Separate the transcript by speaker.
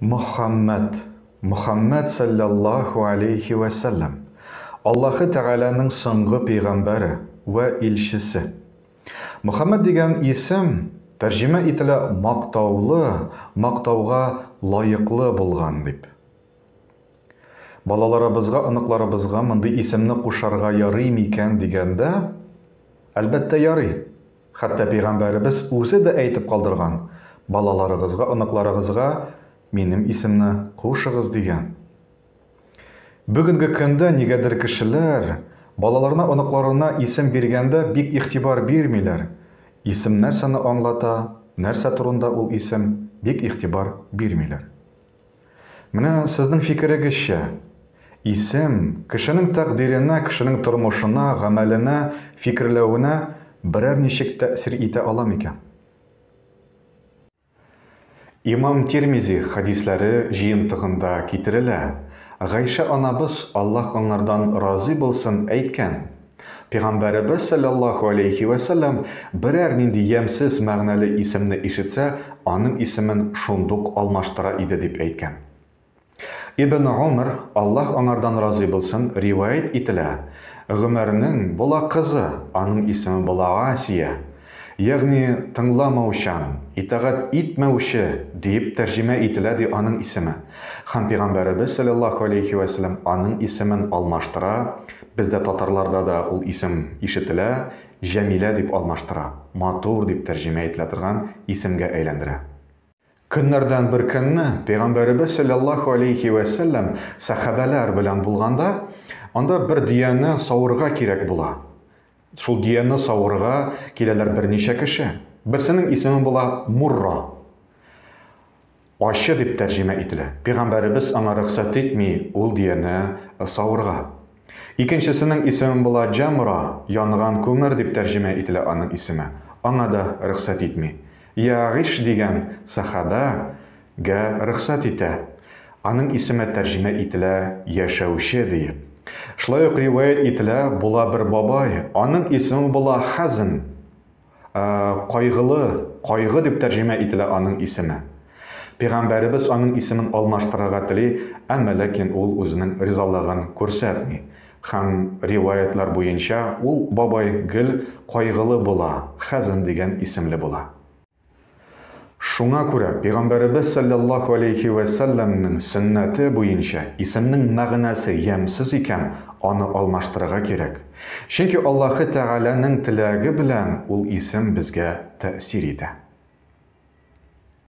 Speaker 1: Muhammed sallallahu aleyhi ve sellem Allah'ı Teala'nın соңгы peygambəri ve ilçisi. Muhammed деген isim тәрҗемә ителә мактаулы, мактауга лайыклы булган дип. Балаларыбызга, аныкларыбызга мондый исемне кушарга ярый микән дигәндә, әлбәттә ярый. Хәтта пейгамбәребез үзе дә әйтеп калдырган: балаларыгызга, аныкларыгызга минем исемне кушыгыз дигән. Бүгенге көндә нигәдер кешеләр балаларына, аныкларына исем биргәндә бик игътибар бирмиләр. Исем нәрсәне аңлата, нәрсә турында ул исем, бик игътибар бирмиләр. Менә сезнең фикерегезчә, исем кешенең тәкъдиренә, кешенең тормышына, гамәленә, фикерләвенә берәр ничек тәэсир итә ала микән? Имам Тирмизи хадисләре җыентыгында китерелә. Гайша анабыз, Аллаһ аңардан разый булсын, әйткән: Пәйгамбәребез саллаллаху алейхи ва саллям берәр нинди ямсыз мәгънәле исемне ишетсә, аның исемен шундук алмаштыра иде дип әйткән. Ибн Умар, Аллаһ аңардан разый булсын, риваят ителә. Гомәрнең була кызы, аның исеме була Асия. Ягъни тыңламаучан, итагать итмәүче дип тәрҗемә ителә ди аның исеме. Һәм Пәйгамбәребез саллаллаху алейхи ва саллям аның исемен алмаштыра. Бездә татарларда да ул исем ишетелә, Җәмилә дип алмаштыра. Матур дип тәрҗемә ителә торган исемгә әйләндерә. Көннәрдән бер көнне Пәйгамбәребез саллаллаху алейхи ва саллям сахабалар белән булганда, анда бер дөяне савырга кирәк була. Шул дөяне савырга киләләр берничә кеше. Берсенең исеме була Мурра. Ачы дип тәрҗемә ителә. Пәйгамбәребез аңа рөхсәт итми ул дөяне савырга. Икенчесенең исеме була Җамра, янган күмер дип тәрҗемә ителә аның исеме. Аңа да рөхсәт итми. Яғиш дигән сахабага рөхсәт итә. Аның исеме тәрҗемә ителә яшәүче дип. Шулай ук риваят ителә, була бер бабай, аның исеме була Хазн. Кайгылы, кайгы дип тәрҗемә ителә аның исеме. Пәйгамбәребез аның исемен алмаштырырга тели, әмма ләкин ул үзенең ризалыгын күрсәтми. Һәм риваятлар буенча ул бабай гел кайгылы була, Хазн дигән исемле була. Шуңа күрә Пәйгамбәребез саллаллаху алейхи ва саллямның сөннәте буенча исемнең мәгънәсе ямсыз икән, аны алмаштырырга кирәк. Чөнки Аллаһы Тәгаләнең теләге белән ул исем безгә тәэсир итә.